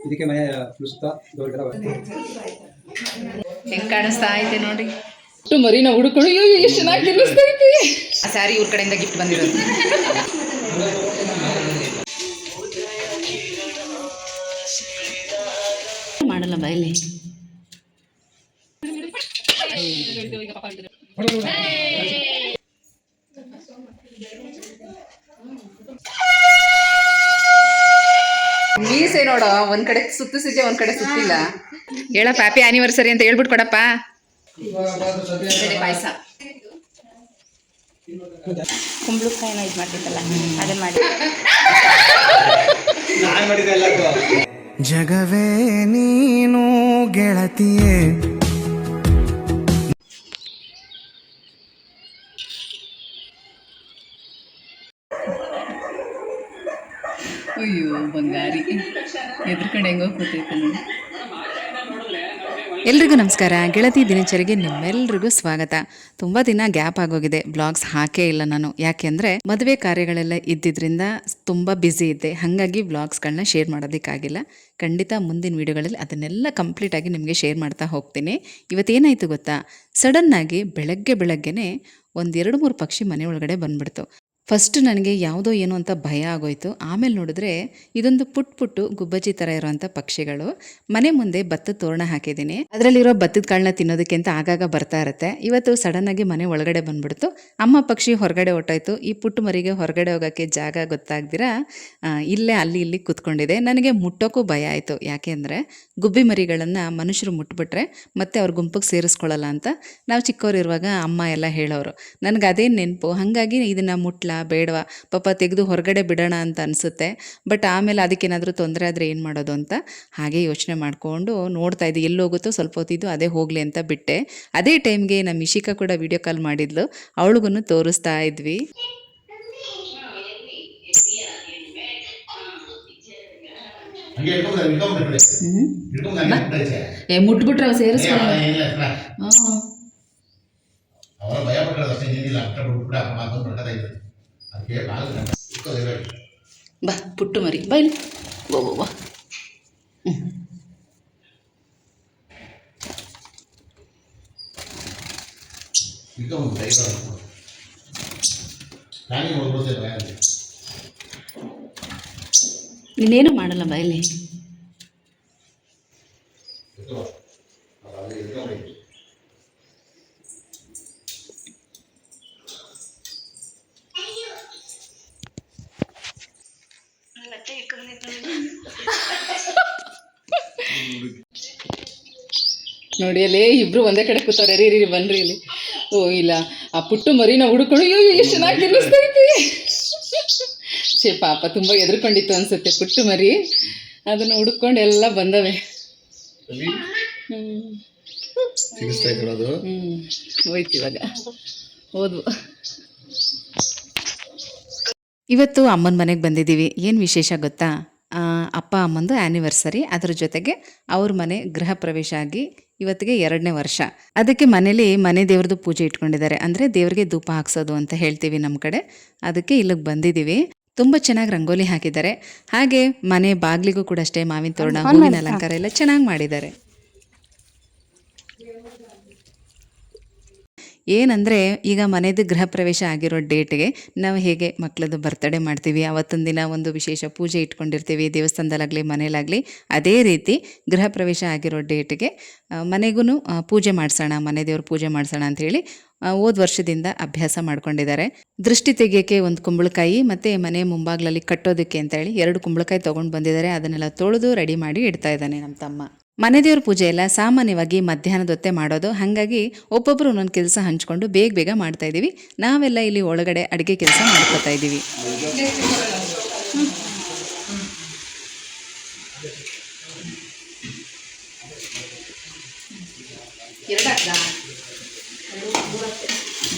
ಇದಕ್ಕೆ ಮನೆ ಸುತ್ತ ಹೆಂಗ್ ಕಾಣಿಸ್ತಾ ಐತೆ ನೋಡಿ. ಮರಿನ ಹುಡುಕೊಂಡು ಎಷ್ಟು ಚೆನ್ನಾಗಿ ತಿನ್ನಿಸ್ತೈತಿ. ಆ ಸ್ಯಾರಿ ಇವ್ರ ಕಡೆಯಿಂದ ಗಿಫ್ಟ್ ಬಂದಿರೋದು. ಮಾಡಲ್ಲ ಬಾಯಲ್ಲಿ. ಮೀಸೆ ನೋಡೋ, ಒಂದ್ ಕಡೆ ಸುತ್ತಿಸಿದ್ದೆ ಒಂದ್ ಕಡೆ ಸುತ್ತಿಲ್ಲ. ಹೇಳಪ್ಪ ಹ್ಯಾಪಿ ಆನಿವರ್ಸರಿ ಅಂತ ಹೇಳ್ಬಿಟ್ಟು ಕೊಡಪ್ಪ. ಪಾಯಸ ಕುಂಬಳಕಾಯಿನ ಇದು ಮಾಡ್ತಿತ್ತಲ್ಲ ಅದನ್ನ ಮಾಡಿ. ಜಗವೇ ನೀನು ಗೆಳತಿಯೇ. ಅಯ್ಯೋ ಬಂಗಾರಿ ಎದ್ರಕಡೆ ಹೆಂಗೋ ಕೂತೈತೆ ನೋಡಿ. ಎಲ್ರಿಗೂ ನಮಸ್ಕಾರ. ಗೆಳತಿ ದಿನಚರಿಗೆ ನಿಮ್ಮೆಲ್ರಿಗೂ ಸ್ವಾಗತ. ತುಂಬ ದಿನ ಗ್ಯಾಪ್ ಆಗೋಗಿದೆ, ಬ್ಲಾಗ್ಸ್ ಹಾಕೇ ಇಲ್ಲ ನಾನು. ಯಾಕೆಂದರೆ ಮದುವೆ ಕಾರ್ಯಗಳೆಲ್ಲ ಇದ್ದಿದ್ದರಿಂದ ತುಂಬ ಬ್ಯುಸಿ ಇದ್ದೆ, ಹಾಗಾಗಿ ಬ್ಲಾಗ್ಸ್ಗಳನ್ನ ಶೇರ್ ಮಾಡೋದಕ್ಕಾಗಿಲ್ಲ. ಖಂಡಿತ ಮುಂದಿನ ವೀಡಿಯೋಗಳಲ್ಲಿ ಅದನ್ನೆಲ್ಲ ಕಂಪ್ಲೀಟಾಗಿ ನಿಮಗೆ ಶೇರ್ ಮಾಡ್ತಾ ಹೋಗ್ತೀನಿ. ಇವತ್ತೇನಾಯಿತು ಗೊತ್ತಾ, ಸಡನ್ನಾಗಿ ಬೆಳಗ್ಗೆನೇ ಒಂದು 2-3 ಪಕ್ಷಿ ಮನೆ ಒಳಗಡೆ ಬಂದ್ಬಿಡ್ತು. ಫಸ್ಟ್ ನನಗೆ ಯಾವುದೋ ಏನೋ ಅಂತ ಭಯ ಆಗೋಯ್ತು. ಆಮೇಲೆ ನೋಡಿದ್ರೆ ಇದೊಂದು ಪುಟ್ಟು ಗುಬ್ಬಚ್ಚಿ ಥರ ಇರೋವಂಥ ಪಕ್ಷಿಗಳು. ಮನೆ ಮುಂದೆ ಭತ್ತದ ತೋರಣ ಹಾಕಿದ್ದೀನಿ, ಅದರಲ್ಲಿರೋ ಭತ್ತದ ಕಾಳನ್ನ ತಿನ್ನೋದಕ್ಕೆ ಅಂತ ಆಗಾಗ ಬರ್ತಾ ಇರುತ್ತೆ. ಇವತ್ತು ಸಡನ್ನಾಗಿ ಮನೆ ಒಳಗಡೆ ಬಂದ್ಬಿಡ್ತು. ಅಮ್ಮ ಪಕ್ಷಿ ಹೊರಗಡೆ ಹೊಟ್ಟೋಯ್ತು. ಈ ಪುಟ್ಟು ಮರಿಗೆ ಹೊರಗಡೆ ಹೋಗೋಕ್ಕೆ ಜಾಗ ಗೊತ್ತಾಗ್ದಿರಾ ಇಲ್ಲೇ ಅಲ್ಲಿ ಇಲ್ಲಿ ಕೂತ್ಕೊಂಡಿದೆ. ನನಗೆ ಮುಟ್ಟೋಕ್ಕೂ ಭಯ ಆಯಿತು. ಯಾಕೆ ಅಂದರೆ ಗುಬ್ಬಿ ಮರಿಗಳನ್ನು ಮನುಷ್ಯರು ಮುಟ್ಬಿಟ್ರೆ ಮತ್ತೆ ಅವ್ರ ಗುಂಪಿಗೆ ಸೇರಿಸ್ಕೊಳ್ಳಲ್ಲ ಅಂತ ನಾವು ಚಿಕ್ಕವರಿರುವಾಗ ಅಮ್ಮ ಎಲ್ಲ ಹೇಳೋರು. ನನಗೆ ಅದೇ ನೆನಪು. ಹಾಗಾಗಿ ಇದನ್ನು ಮುಟ್ಲ ಬೇಡವಾ, ಪಾಪ ತೆಗೆದು ಹೊರಗಡೆ ಬಿಡೋಣ ಅಂತ ಅನಿಸುತ್ತೆ. ಬಟ್ ಆಮೇಲೆ ಅದಕ್ಕೇನಾದರೂ ತೊಂದರೆ ಆದರೆ ಏನು ಮಾಡೋದು ಅಂತ ಹಾಗೆ ಯೋಚನೆ ಮಾಡಿಕೊಂಡು ನೋಡ್ತಾ ಇದ್ದೆ. ಎಲ್ಲಿ ಹೋಗುತ್ತೋ ಸ್ವಲ್ಪ ಹೊತ್ತಿದ್ದು ಅದೇ ಹೋಗಲಿ ಅಂತ ಬಿಟ್ಟೆ. ಅದೇ ಟೈಮ್ಗೆ ನಮ್ಮ ಇಶಿಕಾ ಕೂಡ ವಿಡಿಯೋ ಕಾಲ್ ಮಾಡಿದ್ಲು, ಅವಳಿಗೂ ತೋರಿಸ್ತಾ ಇದ್ವಿ. ಮುಟ್ಬಿಟ್ರೆ ಅವು ಸೇರಿಸ್ಕೊಳ್ಳ. ಬಾ ಪುಟ್ಟು ಮರಿ ಬಾ ಇಲ್ಲಿ. ಬಾ ನೀನೇನು ಮಾಡಲ್ಲ ಬಾ ಇಲ್ಲಿ. ನೋಡಿ ಅಲ್ಲಿ ಇಬ್ರು ಒಂದೇ ಕಡೆ ಕೂತವ್ರೆ. ರೀ ಬನ್ರಿ ಇಲ್ಲಿ. ಓ ಇಲ್ಲ, ಆ ಪುಟ್ಟು ಮರಿನ ಹುಡುಕೊಂಡು ಎಷ್ಟು ಚೆನ್ನಾಗಿ ತಿನ್ನಿಸ್ತೈತಿ. ಛೇ ಪಾಪ ತುಂಬ ಎದ್ರಕೊಂಡಿತ್ತು ಅನ್ಸುತ್ತೆ ಪುಟ್ಟು ಮರಿ. ಅದನ್ನು ಹುಡುಕೊಂಡು ಎಲ್ಲ ಬಂದವೆ. ಹೋಯ್ತು ಇವಾಗ ಹೋದ್ವು. ಇವತ್ತು ಅಮ್ಮನ ಮನೆಗೆ ಬಂದಿದ್ದೀವಿ. ಏನು ವಿಶೇಷ ಗೊತ್ತಾ, ಅಪ್ಪ ಅಮ್ಮಂದು ಆ್ಯನಿವರ್ಸರಿ, ಅದರ ಜೊತೆಗೆ ಅವ್ರ ಮನೆ ಗೃಹ ಪ್ರವೇಶ ಆಗಿ ಇವತ್ತಿಗೆ 2ನೇ ವರ್ಷ. ಅದಕ್ಕೆ ಮನೇಲಿ ಮನೆ ದೇವ್ರದ್ದು ಪೂಜೆ ಇಟ್ಕೊಂಡಿದ್ದಾರೆ. ಅಂದರೆ ದೇವ್ರಿಗೆ ಧೂಪ ಹಾಕ್ಸೋದು ಅಂತ ಹೇಳ್ತೀವಿ ನಮ್ಮ ಕಡೆ. ಅದಕ್ಕೆ ಇಲ್ಲಿಗೆ ಬಂದಿದ್ದೀವಿ. ತುಂಬ ಚೆನ್ನಾಗಿ ರಂಗೋಲಿ ಹಾಕಿದ್ದಾರೆ. ಹಾಗೆ ಮನೆ ಬಾಗಿಲಿಗೂ ಕೂಡ ಅಷ್ಟೇ ಮಾವಿನ ತೋರಣ, ಹೂವಿನ ಅಲಂಕಾರ ಎಲ್ಲ ಚೆನ್ನಾಗಿ ಮಾಡಿದ್ದಾರೆ. ಏನಂದರೆ ಈಗ ಮನೆಯದು ಗೃಹ ಪ್ರವೇಶ ಆಗಿರೋ ಡೇಟ್ಗೆ ನಾವು ಹೇಗೆ ಮಕ್ಕಳದ್ದು ಬರ್ತಡೇ ಮಾಡ್ತೀವಿ, ಅವತ್ತೊಂದು ದಿನ ಒಂದು ವಿಶೇಷ ಪೂಜೆ ಇಟ್ಕೊಂಡಿರ್ತೀವಿ ದೇವಸ್ಥಾನದಲ್ಲಾಗಲಿ ಮನೇಲಾಗಲಿ, ಅದೇ ರೀತಿ ಗೃಹ ಪ್ರವೇಶ ಆಗಿರೋ ಡೇಟ್ಗೆ ಮನೆಗೂ ಪೂಜೆ ಮಾಡಿಸೋಣ, ಮನೆ ದೇವ್ರ ಪೂಜೆ ಮಾಡಿಸೋಣ ಅಂಥೇಳಿ ಹೋದ ವರ್ಷದಿಂದ ಅಭ್ಯಾಸ ಮಾಡ್ಕೊಂಡಿದ್ದಾರೆ. ದೃಷ್ಟಿ ತೆಗಿಯೋಕ್ಕೆ ಒಂದು ಕುಂಬಳಕಾಯಿ ಮತ್ತು ಮನೆ ಮುಂಭಾಗ್ಲಲ್ಲಿ ಕಟ್ಟೋದಕ್ಕೆ ಅಂತೇಳಿ 2 ಕುಂಬಳಕಾಯಿ ತೊಗೊಂಡು ಬಂದಿದ್ದಾರೆ. ಅದನ್ನೆಲ್ಲ ತೊಳೆದು ರೆಡಿ ಮಾಡಿ ಇಡ್ತಾ ಇದ್ದಾನೆ ನಮ್ಮ ತಮ್ಮ. ಮನೆ ದೇವ್ರ ಪೂಜೆ ಎಲ್ಲ ಸಾಮಾನ್ಯವಾಗಿ ಮಧ್ಯಾಹ್ನದೊತ್ತೆ ಮಾಡೋದು. ಹಾಗಾಗಿ ಒಬ್ಬೊಬ್ಬರು ಒಂದೊಂದು ಕೆಲಸ ಹಂಚ್ಕೊಂಡು ಬೇಗ ಮಾಡ್ತಾ ಇದ್ದೀವಿ. ನಾವೆಲ್ಲ ಇಲ್ಲಿ ಒಳಗಡೆ ಅಡುಗೆ ಕೆಲಸ ಮಾಡ್ಕೊತಾ ಇದ್ದೀವಿ.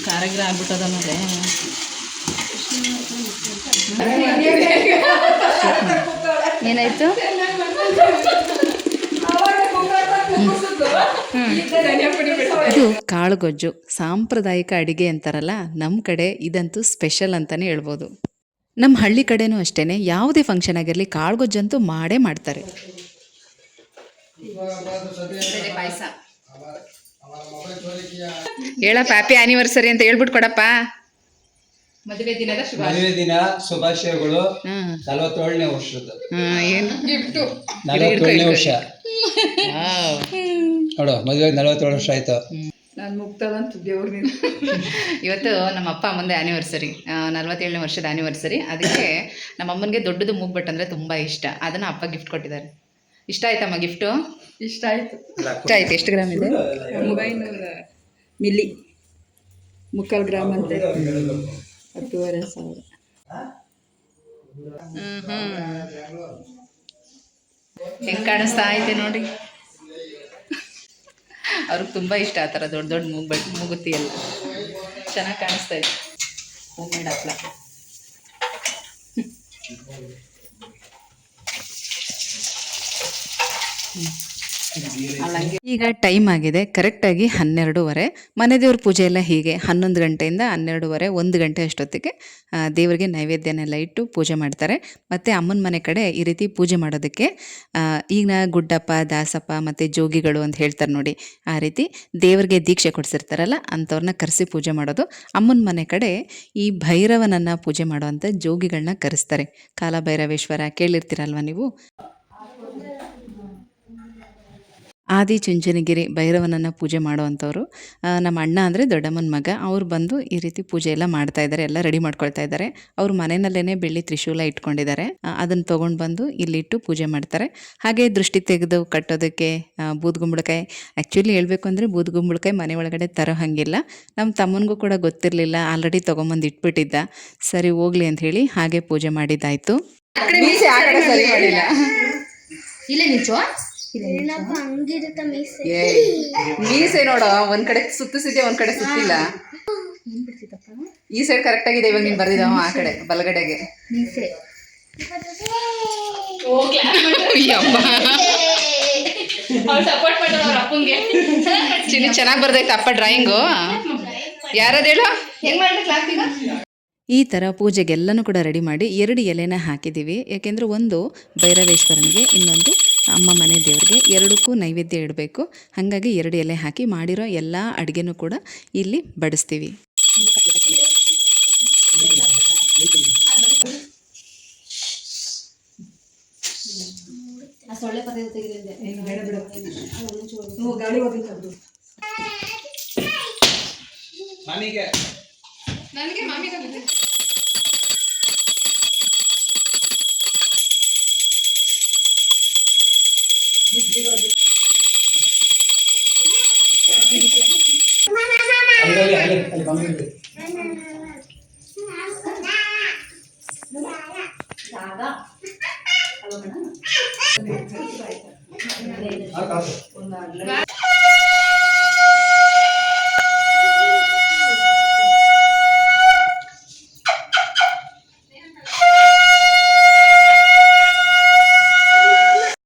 ಕಾರಾಗ್ರ ಆಗ್ಬಿಟ್ಟದ ಮೇಲೆ ಏನಾಯ್ತು? ಇದು ಕಾಳುಗೊಜ್ಜು, ಸಾಂಪ್ರದಾಯಿಕ ಅಡಿಗೆ ಅಂತಾರಲ್ಲ ನಮ್ಮ ಕಡೆ, ಇದಂತೂ ಸ್ಪೆಷಲ್ ಅಂತಾನೆ ಹೇಳ್ಬೋದು. ನಮ್ಮ ಹಳ್ಳಿ ಕಡೆನೂ ಅಷ್ಟೇ, ಯಾವುದೇ ಫಂಕ್ಷನ್ ಆಗಿರಲಿ ಕಾಳುಗೊಜ್ಜಂತೂ ಮಾಡೇ ಮಾಡ್ತಾರೆ. ಪಾಯಸ ಹೇಳಪ್ಪ ಹ್ಯಾಪಿ ಆನಿವರ್ಸರಿ ಅಂತ ಹೇಳ್ಬಿಟ್ಟು ಕೊಡಪ್ಪ. ಮದುವೆ ದಿನದ ಮದುವೆ ದಿನ ಶುಭಾಶಯಗಳು. ಹ್ಮ್ 47ನೇ ವರ್ಷದ ಏನು ಗಿಫ್ಟು 47ನೇ ವರ್ಷ ನೋಡು, ಮದುವೆ 47 ವರ್ಷ ಆಯ್ತು. ನಾನು ಮುಗ್ತದಂತ ದೇವ್ರಿಗೆ ಇವತ್ತು ನಮ್ಮ ಅಪ್ಪ ಅಮ್ಮಂದೆ ಆ್ಯನಿವರ್ಸರಿ, 47ನೇ ವರ್ಷದ ಆ್ಯನಿವರ್ಸರಿ. ಅದಕ್ಕೆ ನಮ್ಮ ಅಮ್ಮನಿಗೆ ದೊಡ್ಡದು ಮೂಗ್ಬಟ್ಟು ಅಂದರೆ ತುಂಬ ಇಷ್ಟ. ಅದನ್ನು ಅಪ್ಪ ಗಿಫ್ಟ್ ಕೊಟ್ಟಿದ್ದಾರೆ. ಇಷ್ಟ ಆಯ್ತಮ್ಮ ಗಿಫ್ಟು? ಇಷ್ಟ ಆಯಿತು. ಇಷ್ಟ ಆಯ್ತು. ಎಷ್ಟು ಗ್ರಾಮ್ ಇದೆ? 900 ಮಿಲಿ, 3/4 ಗ್ರಾಮ್ ಅಂತೆ, 10,500. ಹೆಂಗೆ ಕಾಣಿಸ್ತಾ ಐತೆ ನೋಡಿ. ಅವ್ರಿಗೆ ತುಂಬ ಇಷ್ಟ ಆ ಥರ ದೊಡ್ಡ ದೊಡ್ಡ ಮೂಗುತಿ ಎಲ್ಲ ಚೆನ್ನಾಗಿ ಕಾಣಿಸ್ತಾ ಇದೆ. ಹೋಮ್ ಮೇಡ್ ಹಪ್ಪಳ. ಈಗ ಟೈಮ್ ಆಗಿದೆ ಕರೆಕ್ಟಾಗಿ 12:30. ಮನೆ ದೇವ್ರ ಪೂಜೆ ಎಲ್ಲ ಹೀಗೆ 11 ಗಂಟೆಯಿಂದ 12:30, 1 ಗಂಟೆ ಅಷ್ಟೊತ್ತಿಗೆ ದೇವರಿಗೆ ನೈವೇದ್ಯನೆಲ್ಲ ಇಟ್ಟು ಪೂಜೆ ಮಾಡ್ತಾರೆ. ಮತ್ತು ಅಮ್ಮನ ಮನೆ ಕಡೆ ಈ ರೀತಿ ಪೂಜೆ ಮಾಡೋದಕ್ಕೆ ಈಗ ಗುಡ್ಡಪ್ಪ, ದಾಸಪ್ಪ ಮತ್ತು ಜೋಗಿಗಳು ಅಂತ ಹೇಳ್ತಾರೆ ನೋಡಿ, ಆ ರೀತಿ ದೇವರಿಗೆ ದೀಕ್ಷೆ ಕೊಡಿಸಿರ್ತಾರಲ್ಲ ಅಂಥವ್ರನ್ನ ಕರೆಸಿ ಪೂಜೆ ಮಾಡೋದು. ಅಮ್ಮನ ಮನೆ ಕಡೆ ಈ ಭೈರವನನ್ನು ಪೂಜೆ ಮಾಡೋವಂಥ ಜೋಗಿಗಳನ್ನ ಕರೆಸ್ತಾರೆ. ಕಾಲಭೈರವೇಶ್ವರ ಕೇಳಿರ್ತೀರಲ್ವ ನೀವು. ಆದಿಚುಂಚನಗಿರಿ ಭೈರವನನ್ನು ಪೂಜೆ ಮಾಡೋವಂಥವ್ರು ನಮ್ಮ ಅಣ್ಣ ಅಂದರೆ ದೊಡ್ಡಮ್ಮನ ಮಗ. ಅವ್ರು ಬಂದು ಈ ರೀತಿ ಪೂಜೆ ಎಲ್ಲ ಮಾಡ್ತಾ ಇದ್ದಾರೆ, ಎಲ್ಲ ರೆಡಿ ಮಾಡ್ಕೊಳ್ತಾ ಇದ್ದಾರೆ. ಅವ್ರ ಮನೆಯಲ್ಲೇ ಬೆಳ್ಳಿ ತ್ರಿಶೂಲ ಇಟ್ಕೊಂಡಿದ್ದಾರೆ. ಅದನ್ನು ತೊಗೊಂಡು ಬಂದು ಇಲ್ಲಿಟ್ಟು ಪೂಜೆ ಮಾಡ್ತಾರೆ. ಹಾಗೆ ದೃಷ್ಟಿ ತೆಗೆದು ಕಟ್ಟೋದಕ್ಕೆ ಬೂದ್ಗುಂಬಳಕಾಯಿ, ಆ್ಯಕ್ಚುಲಿ ಹೇಳಬೇಕು ಅಂದರೆ ಬೂದ್ಗುಂಬಳಕಾಯಿ ಮನೆ ಒಳಗಡೆ ತರೋ ಹಾಗಿಲ್ಲ. ನಮ್ಮ ತಮ್ಮನಿಗೂ ಕೂಡ ಗೊತ್ತಿರಲಿಲ್ಲ, ಆಲ್ರೆಡಿ ತೊಗೊಂಬಂದು ಇಟ್ಬಿಟ್ಟಿದ್ದ. ಸರಿ ಹೋಗ್ಲಿ ಅಂತ ಹೇಳಿ ಹಾಗೆ ಪೂಜೆ ಮಾಡಿದ್ದಾಯಿತು. ಮೀಸೆ ನೋಡೋ, ಒಂದ್ ಕಡೆ ಸುತ್ತಿಸಿದ್ಯಾ, ಒಂದ್ ಕಡೆ ಸುತ್ತಿಲ್ಲ. ಈ ಸೈಡ್ ಕರೆಕ್ಟ್ ಆಗಿದೆ. ಇವಾಗ ನೀನ್ ಬರ್ದಿದ್ದಾವ ಆ ಕಡೆ ಬಲಗಡೆಗೆ. ಚಿನ್ನಿ ಚೆನ್ನಾಗಿ ಬರ್ದೈತೆ ಅಪ್ಪ ಡ್ರಾಯಿಂಗು. ಯಾರದು ಹೇಳು, ಹೆಂಗ್ ಮಾಡಿದ್ರೆ ಕ್ಲಾಸ್ ಈಗ? ಈ ಥರ ಪೂಜೆಗೆಲ್ಲನೂ ಕೂಡ ರೆಡಿ ಮಾಡಿ 2 ಎಲೆನ ಹಾಕಿದ್ದೀವಿ. ಯಾಕೆಂದರೆ ಒಂದು ಭೈರವೇಶ್ವರನಿಗೆ, ಇನ್ನೊಂದು ಅಮ್ಮ ಮನೆ ದೇವ್ರಿಗೆ, ಎರಡಕ್ಕೂ ನೈವೇದ್ಯ ಇಡಬೇಕು. ಹಾಗಾಗಿ 2 ಎಲೆ ಹಾಕಿ ಮಾಡಿರೋ ಎಲ್ಲ ಅಡುಗೆನೂ ಕೂಡ ಇಲ್ಲಿ ಬಡಿಸ್ತೀವಿ. ನನಗೆ ಮಾಮಿಗೆ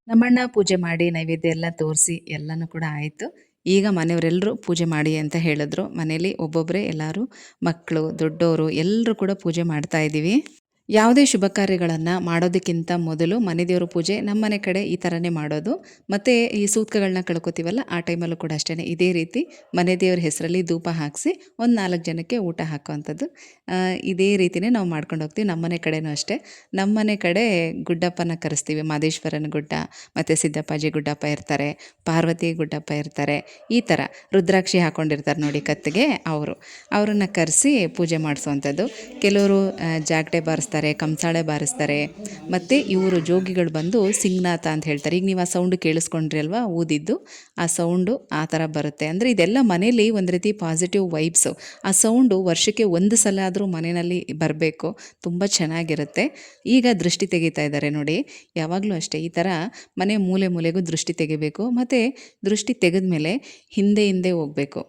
ನಮ್ಮಣ್ಣ ಪೂಜೆ ಮಾಡಿ ನೈವೇದ್ಯ ಎಲ್ಲ ತೋರಿಸಿ ಎಲ್ಲನೂ ಕೂಡ ಆಯಿತು. ಈಗ ಮನೆಯವರೆಲ್ಲರೂ ಪೂಜೆ ಮಾಡಿ ಅಂತ ಹೇಳಿದ್ರು. ಮನೇಲಿ ಒಬ್ಬೊಬ್ಬರೇ ಎಲ್ಲರೂ, ಮಕ್ಕಳು, ದೊಡ್ಡವರು ಎಲ್ಲರೂ ಕೂಡ ಪೂಜೆ ಮಾಡ್ತಾ ಇದ್ದೀವಿ. ಯಾವುದೇ ಶುಭ ಕಾರ್ಯಗಳನ್ನು ಮಾಡೋದಕ್ಕಿಂತ ಮೊದಲು ಮನೆ ದೇವ್ರ ಪೂಜೆ ನಮ್ಮ ಮನೆ ಕಡೆ ಈ ಥರನೇ ಮಾಡೋದು. ಮತ್ತು ಈ ಸೂತ್ಕಗಳನ್ನ ಕಳ್ಕೊತೀವಲ್ಲ ಆ ಟೈಮಲ್ಲೂ ಕೂಡ ಅಷ್ಟೇ ಇದೇ ರೀತಿ ಮನೆ ದೇವ್ರ ಹೆಸರಲ್ಲಿ ಧೂಪ ಹಾಕಿಸಿ ಒಂದು 4 ಜನಕ್ಕೆ ಊಟ ಹಾಕೋವಂಥದ್ದು. ಇದೇ ರೀತಿಯೇ ನಾವು ಮಾಡ್ಕೊಂಡು ಹೋಗ್ತೀವಿ. ನಮ್ಮ ಮನೆ ಕಡೆನೂ ಅಷ್ಟೇ. ನಮ್ಮ ಮನೆ ಕಡೆ ಗುಡ್ಡಪ್ಪನ ಕರೆಸ್ತೀವಿ. ಮಾದೇಶ್ವರನ ಗುಡ್ಡ ಮತ್ತು ಸಿದ್ದಪ್ಪಾಜಿ ಗುಡ್ಡಪ್ಪ ಇರ್ತಾರೆ, ಪಾರ್ವತಿ ಗುಡ್ಡಪ್ಪ ಇರ್ತಾರೆ. ಈ ಥರ ರುದ್ರಾಕ್ಷಿ ಹಾಕ್ಕೊಂಡಿರ್ತಾರೆ ನೋಡಿ ಕತ್ತಿಗೆ, ಅವರನ್ನು ಕರೆಸಿ ಪೂಜೆ ಮಾಡಿಸೋವಂಥದ್ದು. ಕೆಲವರು ಜಾಗಟೆ ಬಾರಿಸ್ತಾರೆ, ಕಂಸಾಳೆ ಬಾರಿಸ್ತಾರೆ. ಮತ್ತು ಇವರು ಜೋಗಿಗಳು ಬಂದು ಸಿಂಗ್ನಾಥ ಅಂತ ಹೇಳ್ತಾರೆ. ಈಗ ನೀವು ಆ ಸೌಂಡು ಕೇಳಿಸ್ಕೊಂಡ್ರಿ ಅಲ್ವಾ, ಊದಿದ್ದು ಆ ಸೌಂಡು ಆ ಥರ ಬರುತ್ತೆ. ಅಂದರೆ ಇದೆಲ್ಲ ಮನೇಲಿ ಒಂದು ರೀತಿ ಪಾಸಿಟಿವ್ ವೈಬ್ಸು. ಆ ಸೌಂಡು ವರ್ಷಕ್ಕೆ 1 ಸಲ ಆದರೂ ಮನೆಯಲ್ಲಿ ಬರಬೇಕು, ತುಂಬ ಚೆನ್ನಾಗಿರುತ್ತೆ. ಈಗ ದೃಷ್ಟಿ ತೆಗಿತಾ ಇದ್ದಾರೆ ನೋಡಿ. ಯಾವಾಗಲೂ ಅಷ್ಟೇ ಈ ಥರ ಮನೆ ಮೂಲೆ ಮೂಲೆಗೂ ದೃಷ್ಟಿ ತೆಗಿಬೇಕು. ಮತ್ತು ದೃಷ್ಟಿ ತೆಗೆದ್ಮೇಲೆ ಹಿಂದೆ ಹೋಗಬೇಕು.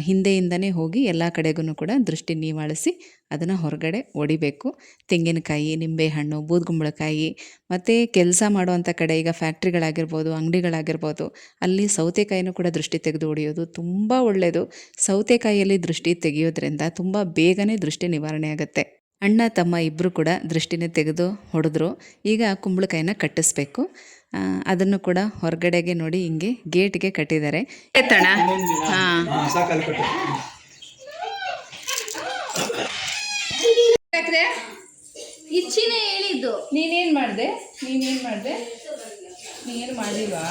ಹಿಂದೆಯಿಂದನೇ ಹೋಗಿ ಎಲ್ಲ ಕಡೆಗೂ ಕೂಡ ದೃಷ್ಟಿ ನಿವಾಳಿಸಿ ಅದನ್ನು ಹೊರಗಡೆ ಹೊಡಿಬೇಕು. ತೆಂಗಿನಕಾಯಿ, ನಿಂಬೆಹಣ್ಣು, ಬೂದ್ಗುಂಬಳಕಾಯಿ, ಮತ್ತು ಕೆಲಸ ಮಾಡುವಂಥ ಕಡೆ, ಈಗ ಫ್ಯಾಕ್ಟ್ರಿಗಳಾಗಿರ್ಬೋದು, ಅಂಗಡಿಗಳಾಗಿರ್ಬೋದು, ಅಲ್ಲಿ ಸೌತೆಕಾಯಿನೂ ಕೂಡ ದೃಷ್ಟಿ ತೆಗೆದು ಹೊಡೆಯೋದು ತುಂಬ ಒಳ್ಳೆಯದು. ಸೌತೆಕಾಯಿಯಲ್ಲಿ ದೃಷ್ಟಿ ತೆಗೆಯೋದ್ರಿಂದ ತುಂಬ ಬೇಗನೆ ದೃಷ್ಟಿ ನಿವಾರಣೆ ಆಗುತ್ತೆ. ಅಣ್ಣ ತಮ್ಮ ಇಬ್ಬರು ಕೂಡ ದೃಷ್ಟಿನ ತೆಗೆದು ಹೊಡೆದ್ರು. ಈಗ ಕುಂಬಳಕಾಯಿನ ಕಟ್ಟಿಸ್ಬೇಕು. ಅದನ್ನು ಕೂಡ ಹೊರಗಡೆಗೆ ನೋಡಿ ಹಿಂಗೆ ಗೇಟ್ಗೆ ಕಟ್ಟಿದ್ದಾರೆ. ಎತ್ತಣ ಹಾಂ ಸಾಕಲ್ಲಿ ಕಟ್ಟು. ಇಚ್ಚಿನೇ ಹೇಳಿದ್ದು. ನೀನೇನು ಮಾಡಿದೆ? ನೀನೇನು ಮಾಡಿಲ್ವಾ?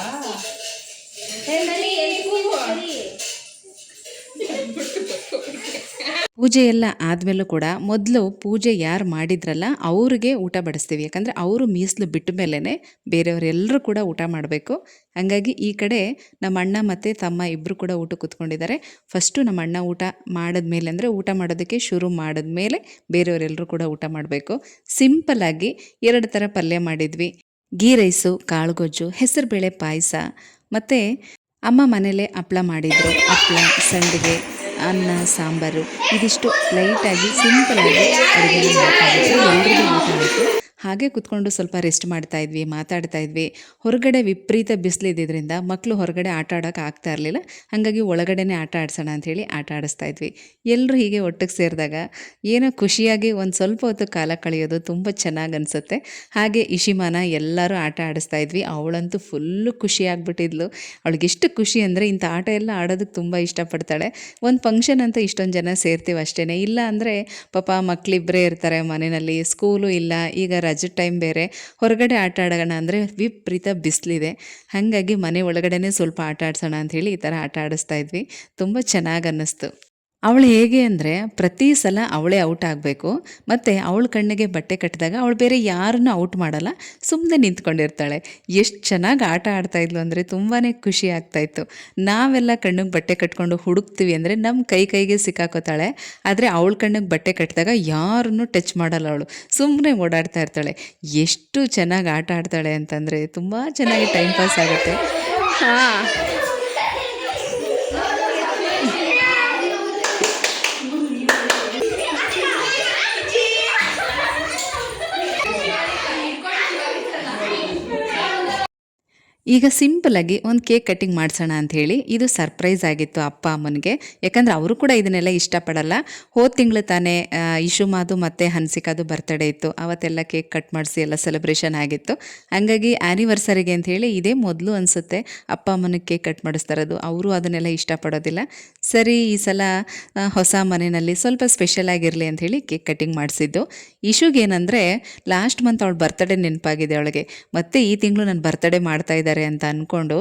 ಪೂಜೆ ಎಲ್ಲ ಆದಮೇಲೂ ಕೂಡ ಮೊದಲು ಪೂಜೆ ಯಾರು ಮಾಡಿದ್ರಲ್ಲ ಅವ್ರಿಗೆ ಊಟ ಬಡಿಸ್ತೀವಿ. ಯಾಕಂದರೆ ಅವರು ಮೀಸಲು ಬಿಟ್ಟ ಮೇಲೇ ಬೇರೆಯವರೆಲ್ಲರೂ ಕೂಡ ಊಟ ಮಾಡಬೇಕು. ಹಾಗಾಗಿ ಈ ಕಡೆ ನಮ್ಮ ಅಣ್ಣ ಮತ್ತು ತಮ್ಮ ಇಬ್ಬರು ಕೂಡ ಊಟ ಕೂತ್ಕೊಂಡಿದ್ದಾರೆ. ಫಸ್ಟು ನಮ್ಮ ಅಣ್ಣ ಊಟ ಮಾಡಿದ್ಮೇಲೆ ಅಂದರೆ ಊಟ ಮಾಡೋದಕ್ಕೆ ಶುರು ಮಾಡಿದ್ಮೇಲೆ ಬೇರೆಯವರೆಲ್ಲರೂ ಕೂಡ ಊಟ ಮಾಡಬೇಕು. ಸಿಂಪಲ್ಲಾಗಿ 2 ಥರ ಪಲ್ಯ ಮಾಡಿದ್ವಿ. ಗೀ ರೈಸು, ಕಾಳುಗೊಜ್ಜು, ಹೆಸರುಬೇಳೆ ಪಾಯಸ, ಮತ್ತು ಅಮ್ಮ ಮನೇಲೇ ಹಪ್ಳ ಮಾಡಿದರು. ಹಪ್ಳ, ಸಂಡಿಗೆ, ಅನ್ನ, ಸಾಂಬಾರು, ಇದಿಷ್ಟು ಲೈಟಾಗಿ ಸಿಂಪಲಾಗಿ ಅಡುಗೆ ಮಾಡಿದ್ರು. ಎಲ್ರಿಗೂ ಊಟ ಆಯಿತು. ಹಾಗೆ ಕೂತ್ಕೊಂಡು ಸ್ವಲ್ಪ ರೆಸ್ಟ್ ಮಾಡ್ತಾಯಿದ್ವಿ, ಮಾತಾಡ್ತಾಯಿದ್ವಿ. ಹೊರಗಡೆ ವಿಪರೀತ ಬಿಸಿಲಿದ್ದರಿಂದ ಮಕ್ಕಳು ಹೊರಗಡೆ ಆಟ ಆಡೋಕೆ ಆಗ್ತಾ ಇರಲಿಲ್ಲ. ಹಾಗಾಗಿ ಒಳಗಡೆನೇ ಆಟ ಆಡಿಸೋಣ ಅಂಥೇಳಿ ಆಟ ಆಡಿಸ್ತಾಯಿದ್ವಿ. ಎಲ್ಲರೂ ಹೀಗೆ ಒಟ್ಟಿಗೆ ಸೇರಿದಾಗ ಏನೋ ಖುಷಿಯಾಗಿ ಒಂದು ಸ್ವಲ್ಪ ಹೊತ್ತು ಕಾಲ ಕಳೆಯೋದು ತುಂಬ ಚೆನ್ನಾಗಿ ಅನಿಸುತ್ತೆ. ಹಾಗೆ ಇಶಿಮಾನ ಎಲ್ಲರೂ ಆಟ ಆಡಿಸ್ತಾಯಿದ್ವಿ. ಅವಳಂತೂ ಫುಲ್ಲು ಖುಷಿಯಾಗ್ಬಿಟ್ಟಿದ್ಲು. ಅವಳಿಗೆಷ್ಟು ಖುಷಿ ಅಂದರೆ ಇಂಥ ಆಟ ಎಲ್ಲ ಆಡೋದಕ್ಕೆ ತುಂಬ ಇಷ್ಟಪಡ್ತಾಳೆ. ಒಂದು ಫಂಕ್ಷನ್ ಅಂತ ಇಷ್ಟೊಂದು ಜನ ಸೇರ್ತೀವಿ ಅಷ್ಟೇ. ಇಲ್ಲ ಅಂದರೆ ಪಾಪ ಮಕ್ಕಳಿಬ್ಬರೇ ಇರ್ತಾರೆ ಮನೆಯಲ್ಲಿ, ಸ್ಕೂಲು ಇಲ್ಲ, ಈಗ ರಜೆ ಟೈಮ್ ಬೇರೆ, ಹೊರಗಡೆ ಆಟ ಆಡೋಣ ಅಂದರೆ ವಿಪರೀತ ಬಿಸಿಲಿದೆ. ಹಾಗಾಗಿ ಮನೆ ಒಳಗಡೆನೇ ಸ್ವಲ್ಪ ಆಟ ಆಡ್ಸೋಣ ಅಂಥೇಳಿ ಈ ಥರ ಆಟ ಆಡಿಸ್ತಾ ಇದ್ವಿ. ತುಂಬ ಚೆನ್ನಾಗಿ ಅನ್ನಿಸ್ತು. ಅವಳು ಹೇಗೆ ಅಂದರೆ ಪ್ರತಿ ಸಲ ಅವಳೇ ಔಟ್ ಆಗಬೇಕು. ಮತ್ತು ಅವಳ ಕಣ್ಣಿಗೆ ಬಟ್ಟೆ ಕಟ್ಟಿದಾಗ ಅವಳು ಬೇರೆ ಯಾರನ್ನೂ ಔಟ್ ಮಾಡಲ್ಲ, ಸುಮ್ಮನೆ ನಿಂತ್ಕೊಂಡಿರ್ತಾಳೆ. ಎಷ್ಟು ಚೆನ್ನಾಗಿ ಆಟ ಆಡ್ತಾಯಿದ್ಲು ಅಂದರೆ ತುಂಬಾ ಖುಷಿ ಆಗ್ತಾಯಿತ್ತು. ನಾವೆಲ್ಲ ಕಣ್ಣಿಗೆ ಬಟ್ಟೆ ಕಟ್ಕೊಂಡು ಹುಡುಕ್ತೀವಿ ಅಂದರೆ ನಮ್ಮ ಕೈಗೆ ಸಿಕ್ಕಾಕೋತಾಳೆ. ಆದರೆ ಅವಳ ಕಣ್ಣಿಗೆ ಬಟ್ಟೆ ಕಟ್ಟಿದಾಗ ಯಾರನ್ನೂ ಟಚ್ ಮಾಡಲ್ಲ. ಅವಳು ಸುಮ್ಮನೆ ಓಡಾಡ್ತಾ ಇರ್ತಾಳೆ. ಎಷ್ಟು ಚೆನ್ನಾಗಿ ಆಟ ಆಡ್ತಾಳೆ ಅಂತಂದರೆ ತುಂಬ ಚೆನ್ನಾಗಿ ಟೈಮ್ ಪಾಸ್ ಆಗುತ್ತೆ. ಹಾಂ, ಈಗ ಸಿಂಪಲಾಗಿ ಒಂದು ಕೇಕ್ ಕಟ್ಟಿಂಗ್ ಮಾಡಿಸೋಣ ಅಂಥೇಳಿ ಇದು ಸರ್ಪ್ರೈಸ್ ಆಗಿತ್ತು ಅಪ್ಪ ಅಮ್ಮನಿಗೆ. ಯಾಕಂದರೆ ಅವರು ಕೂಡ ಇದನ್ನೆಲ್ಲ ಇಷ್ಟಪಡಲ್ಲ. ಹೋದ ತಿಂಗಳು ತಾನೇ ಇಶುಮಾದು ಮತ್ತು ಹನ್ಸಿಕಾದು ಬರ್ತಡೇ ಇತ್ತು. ಅವತ್ತೆಲ್ಲ ಕೇಕ್ ಕಟ್ ಮಾಡಿಸಿ ಎಲ್ಲ ಸೆಲೆಬ್ರೇಷನ್ ಆಗಿತ್ತು. ಹಾಗಾಗಿ ಆ್ಯನಿವರ್ಸರಿಗೆ ಅಂಥೇಳಿ ಇದೇ ಮೊದಲು ಅನಿಸುತ್ತೆ ಅಪ್ಪ ಅಮ್ಮನಿಗೆ ಕೇಕ್ ಕಟ್ ಮಾಡಿಸ್ತಾರದು. ಅವರು ಅದನ್ನೆಲ್ಲ ಇಷ್ಟಪಡೋದಿಲ್ಲ. ಸರಿ, ಈ ಸಲ ಹೊಸ ಮನೆಯಲ್ಲಿ ಸ್ವಲ್ಪ ಸ್ಪೆಷಲ್ ಆಗಿರಲಿ ಅಂಥೇಳಿ ಕೇಕ್ ಕಟ್ಟಿಂಗ್ ಮಾಡಿಸಿದ್ದು. ಇಶುಗೇನೆಂದರೆ ಲಾಸ್ಟ್ ಮಂತ್ ಅವಳ ಬರ್ತಡೇ ನೆನಪಾಗಿದೆ ಅವಳಿಗೆ. ಮತ್ತು ಈ ತಿಂಗಳು ನನ್ನ ಬರ್ತಡೇ ಮಾಡ್ತಾ ಇದ್ದಾರೆ ಅಂತ ಅಂದ್ಕೊಂಡು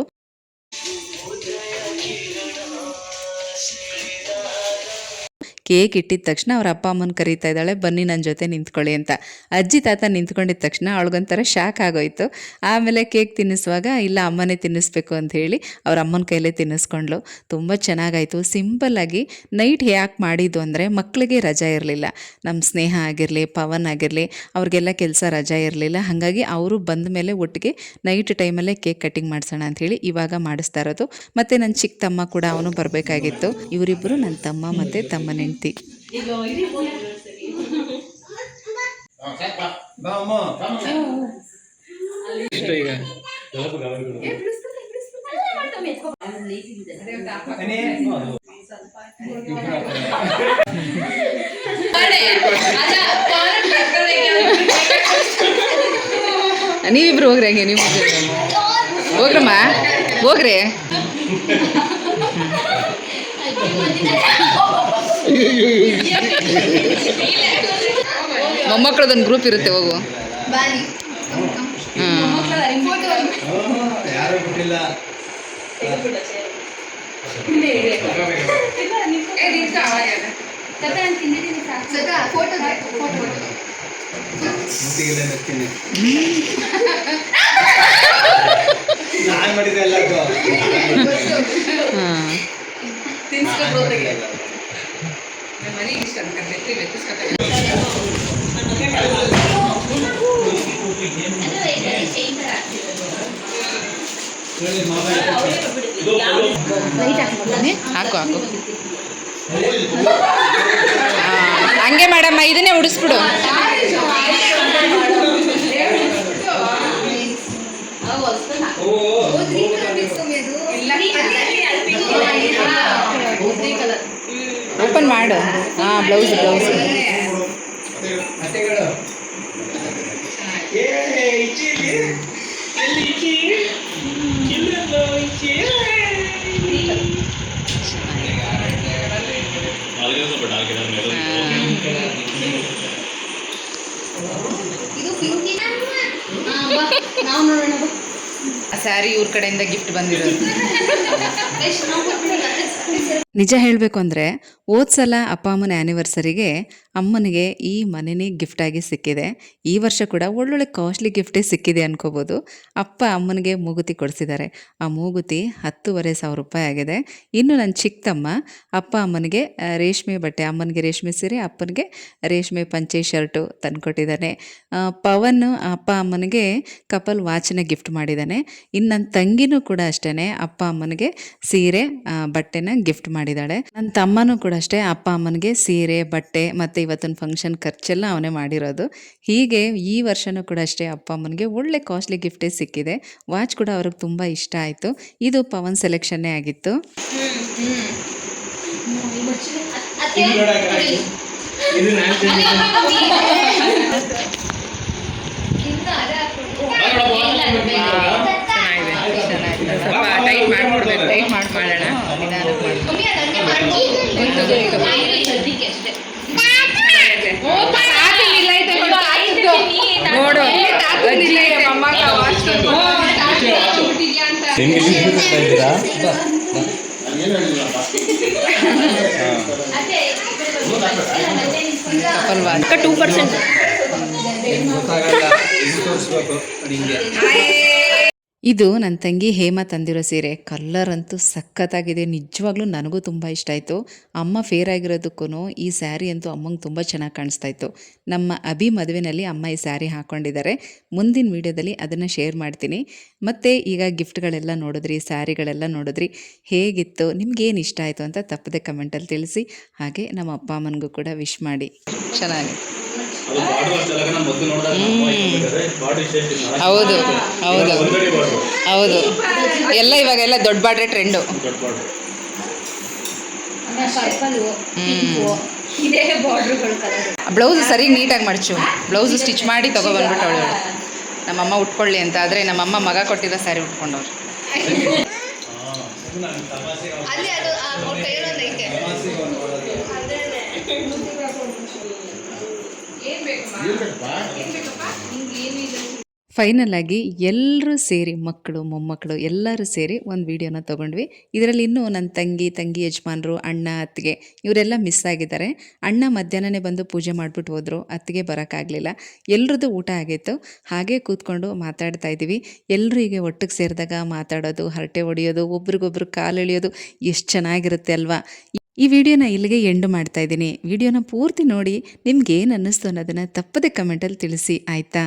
ಕೇಕ್ ಇಟ್ಟಿದ ತಕ್ಷಣ ಅವ್ರ ಅಪ್ಪ ಅಮ್ಮನ ಕರೀತಾ ಇದ್ದಾಳೆ, ಬನ್ನಿ ನನ್ನ ಜೊತೆ ನಿಂತ್ಕೊಳ್ಳಿ ಅಂತ. ಅಜ್ಜಿ ತಾತ ನಿಂತ್ಕೊಂಡಿದ್ದ ತಕ್ಷಣ ಅವಳಿಗೊಂಥರ ಶಾಕ್ ಆಗೋಯ್ತು. ಆಮೇಲೆ ಕೇಕ್ ತಿನ್ನಿಸುವಾಗ ಇಲ್ಲ ಅಮ್ಮನೇ ತಿನ್ನಿಸ್ಬೇಕು ಅಂತ ಹೇಳಿ ಅವ್ರ ಅಮ್ಮನ ಕೈಲೇ ತಿನ್ನಿಸ್ಕೊಂಡ್ಲು. ತುಂಬ ಚೆನ್ನಾಗಾಯಿತು. ಸಿಂಪಲ್ಲಾಗಿ ನೈಟ್ ಯಾಕೆ ಮಾಡಿದ್ದು ಅಂದರೆ ಮಕ್ಕಳಿಗೆ ರಜಾ ಇರಲಿಲ್ಲ. ನಮ್ಮ ಸ್ನೇಹ ಆಗಿರಲಿ, ಪವನ್ ಆಗಿರಲಿ, ಅವ್ರಿಗೆಲ್ಲ ಕೆಲಸ ರಜಾ ಇರಲಿಲ್ಲ. ಹಾಗಾಗಿ ಅವರು ಬಂದ ಮೇಲೆ ಒಟ್ಟಿಗೆ ನೈಟ್ ಟೈಮಲ್ಲೇ ಕೇಕ್ ಕಟ್ಟಿಂಗ್ ಮಾಡಿಸೋಣ ಅಂಥೇಳಿ ಇವಾಗ ಮಾಡಿಸ್ತಾ ಇರೋದು. ಮತ್ತು ನನ್ನ ಚಿಕ್ಕ ತಮ್ಮ ಕೂಡ ಅವನು ಬರಬೇಕಾಗಿತ್ತು. ಇವರಿಬ್ಬರು ನನ್ನ ತಮ್ಮ ಮತ್ತು ತಮ್ಮನ ಹೆಂಡತಿ. ನೀವಿಬ್ರು ಹೋಗ್ರಿ, ಹಂಗೆ ನೀವು ಹೋಗ್ರಮ್ಮ, ಹೋಗ್ರಿ. ಮೊಮ್ಮಕ್ಕಳದೊಂದು ಗ್ರೂಪ್ ಇರುತ್ತೆ, ಹೋಗು. ಹಾಕು ಹಾಕು, ಹಂಗೆ ಮಾಡಮ್ಮ, ಇದನ್ನೇ ಉಡಿಸ್ಬಿಡು. ಓಪನ್ ಮಾಡು. ಹಾಂ, ಬ್ಲೌಸ್ ಬ್ಲೌಸ್ ಸ್ಯಾರಿ ಇವ್ರ ಕಡೆಯಿಂದ ಗಿಫ್ಟ್ ಬಂದಿರೋದು. ನಿಜ ಹೇಳಬೇಕು ಅಂದರೆ ಹೋದ್ಸಲ ಅಪ್ಪ ಅಮ್ಮನ ಆ್ಯನಿವರ್ಸರಿಗೆ ಅಮ್ಮನಿಗೆ ಈ ಮನೆನೇ ಗಿಫ್ಟಾಗಿ ಸಿಕ್ಕಿದೆ. ಈ ವರ್ಷ ಕೂಡ ಒಳ್ಳೊಳ್ಳೆ ಕಾಸ್ಟ್ಲಿ ಗಿಫ್ಟೇ ಸಿಕ್ಕಿದೆ ಅನ್ಕೋಬೋದು. ಅಪ್ಪ ಅಮ್ಮನಿಗೆ ಮೂಗುತಿ ಕೊಡಿಸಿದ್ದಾರೆ. ಆ ಮೂಗುತಿ 10,500 ರೂಪಾಯಿ ಆಗಿದೆ. ಇನ್ನು ನನ್ನ ಚಿಕ್ಕ ತಮ್ಮ ಅಪ್ಪ ಅಮ್ಮನಿಗೆ ರೇಷ್ಮೆ ಬಟ್ಟೆ, ಅಮ್ಮನಿಗೆ ರೇಷ್ಮೆ ಸೀರೆ, ಅಪ್ಪನಿಗೆ ರೇಷ್ಮೆ ಪಂಚೆ ಶರ್ಟು ತಂದುಕೊಟ್ಟಿದ್ದಾನೆ. ಪವನ್ ಅಪ್ಪ ಅಮ್ಮನಿಗೆ ಕಪಲ್ ವಾಚನ್ನ ಗಿಫ್ಟ್ ಮಾಡಿದ್ದಾನೆ. ಇನ್ನು ನನ್ನ ತಂಗಿನೂ ಕೂಡ ಅಷ್ಟೇ ಅಪ್ಪ ಅಮ್ಮನಿಗೆ ಸೀರೆ ಬಟ್ಟೆನ ಗಿಫ್ಟ್ ಮಾಡಿದ್ದಾಳೆ. ನನ್ನ ತಮ್ಮನೂ ಕೂಡ ಅಷ್ಟೇ ಅಪ್ಪ ಅಮ್ಮನಿಗೆ ಸೀರೆ ಬಟ್ಟೆ ಮತ್ತು ಇವತ್ತಿನ ಫಂಕ್ಷನ್ ಖರ್ಚೆಲ್ಲ ಅವನೇ ಮಾಡಿರೋದು. ಹೀಗೆ ಈ ವರ್ಷನೂ ಕೂಡ ಅಷ್ಟೇ ಅಪ್ಪ ಅಮ್ಮನಿಗೆ ಒಳ್ಳೆ ಕಾಸ್ಟ್ಲಿ ಗಿಫ್ಟೇ ಸಿಕ್ಕಿದೆ. ವಾಚ್ ಕೂಡ ಅವ್ರಿಗೆ ತುಂಬ ಇಷ್ಟ ಆಯಿತು. ಇದು ಪವನ್ ಸೆಲೆಕ್ಷನ್ನೇ ಆಗಿತ್ತು. ಸ್ವಲ್ಪ ಟೈಟ್ ಮಾಡ್ಕೊಡ್ಬೇಕು, ಟೈಟ್ ಮಾಡೋಣ. ಇದು ನನ್ನ ತಂಗಿ ಹೇಮ ತಂದಿರೋ ಸೀರೆ. ಕಲ್ಲರ್ ಅಂತೂ ಸಖತ್ತಾಗಿದೆ. ನಿಜವಾಗ್ಲೂ ನನಗೂ ತುಂಬ ಇಷ್ಟ ಆಯಿತು. ಅಮ್ಮ ಫೇರ್ ಆಗಿರೋದಕ್ಕೂ ಈ ಸ್ಯಾರಿ ಅಂತೂ ಅಮ್ಮಂಗೆ ತುಂಬ ಚೆನ್ನಾಗಿ ಕಾಣಿಸ್ತಾ ಇತ್ತು. ನಮ್ಮ ಅಭಿ ಮದುವೆನಲ್ಲಿ ಅಮ್ಮ ಈ ಸ್ಯಾರಿ ಹಾಕ್ಕೊಂಡಿದ್ದಾರೆ. ಮುಂದಿನ ವೀಡಿಯೋದಲ್ಲಿ ಅದನ್ನು ಶೇರ್ ಮಾಡ್ತೀನಿ. ಮತ್ತು ಈಗ ಗಿಫ್ಟ್ಗಳೆಲ್ಲ ನೋಡಿದ್ರಿ, ಸ್ಯಾರಿಗಳೆಲ್ಲ ನೋಡಿದ್ರಿ, ಹೇಗಿತ್ತು, ನಿಮ್ಗೇನು ಇಷ್ಟ ಆಯಿತು ಅಂತ ತಪ್ಪದೆ ಕಮೆಂಟಲ್ಲಿ ತಿಳಿಸಿ. ಹಾಗೆ ನಮ್ಮ ಅಪ್ಪ ಅಮ್ಮನಿಗೂ ಕೂಡ ವಿಶ್ ಮಾಡಿ. ಚೆನ್ನಾಗಿ ಹೌದು ಹೌದು ಹೌದು, ಎಲ್ಲ ಇವಾಗೆಲ್ಲ ದೊಡ್ಡ ಬಾಡ್ರೆ ಟ್ರೆಂಡು. ಬ್ಲೌಸ್ ಸರಿಗೆ ನೀಟಾಗಿ ಮಡಚು. ಬ್ಲೌಸು ಸ್ಟಿಚ್ ಮಾಡಿ ತೊಗೊಬಂದ್ಬಿಟ್ಟು ಅವಳು ನಮ್ಮಮ್ಮ ಉಟ್ಕೊಳ್ಳಿ ಅಂತ. ಆದರೆ ನಮ್ಮಮ್ಮ ಮಗ ಕೊಟ್ಟಿರೋ ಸ್ಯಾರಿ ಉಟ್ಕೊಂಡವ್ರು. ಫೈನಲ್ ಆಗಿ ಎಲ್ಲರೂ ಸೇರಿ, ಮಕ್ಕಳು ಮೊಮ್ಮಕ್ಕಳು ಎಲ್ಲರೂ ಸೇರಿ ಒಂದು ವಿಡಿಯೋನ ತೊಗೊಂಡ್ವಿ. ಇದರಲ್ಲಿ ಇನ್ನೂ ನನ್ನ ತಂಗಿ ಯಜಮಾನರು, ಅಣ್ಣ, ಅತ್ತಿಗೆ ಇವರೆಲ್ಲ ಮಿಸ್ ಆಗಿದ್ದಾರೆ. ಅಣ್ಣ ಮಧ್ಯಾಹ್ನನೇ ಬಂದು ಪೂಜೆ ಮಾಡಿಬಿಟ್ಟು ಹೋದರು. ಅತ್ತಿಗೆ ಬರೋಕ್ಕಾಗಲಿಲ್ಲ. ಎಲ್ರದ್ದು ಊಟ ಆಗಿತ್ತು. ಹಾಗೆ ಕೂತ್ಕೊಂಡು ಮಾತಾಡ್ತಾ ಇದ್ದೀವಿ. ಎಲ್ಲರೂ ಹೀಗೆ ಒಟ್ಟಿಗೆ ಸೇರಿದಾಗ ಮಾತಾಡೋದು, ಹರಟೆ ಹೊಡೆಯೋದು, ಒಬ್ರಿಗೊಬ್ರು ಕಾಲು ಎಳೆಯೋದು ಎಷ್ಟು ಚೆನ್ನಾಗಿರುತ್ತೆ ಅಲ್ವಾ. ಈ ವಿಡಿಯೋನ ಇಲ್ಲಿಗೆ ಎಂಡ್ ಮಾಡ್ತಾ ಇದ್ದೀನಿ. ವಿಡಿಯೋನ ಪೂರ್ತಿ ನೋಡಿ ನಿಮ್ಗೆ ಏನು ಅನ್ನಿಸ್ತು ಅನ್ನೋದನ್ನು ತಪ್ಪದೆ ಕಮೆಂಟಲ್ಲಿ ತಿಳಿಸಿ, ಆಯಿತಾ?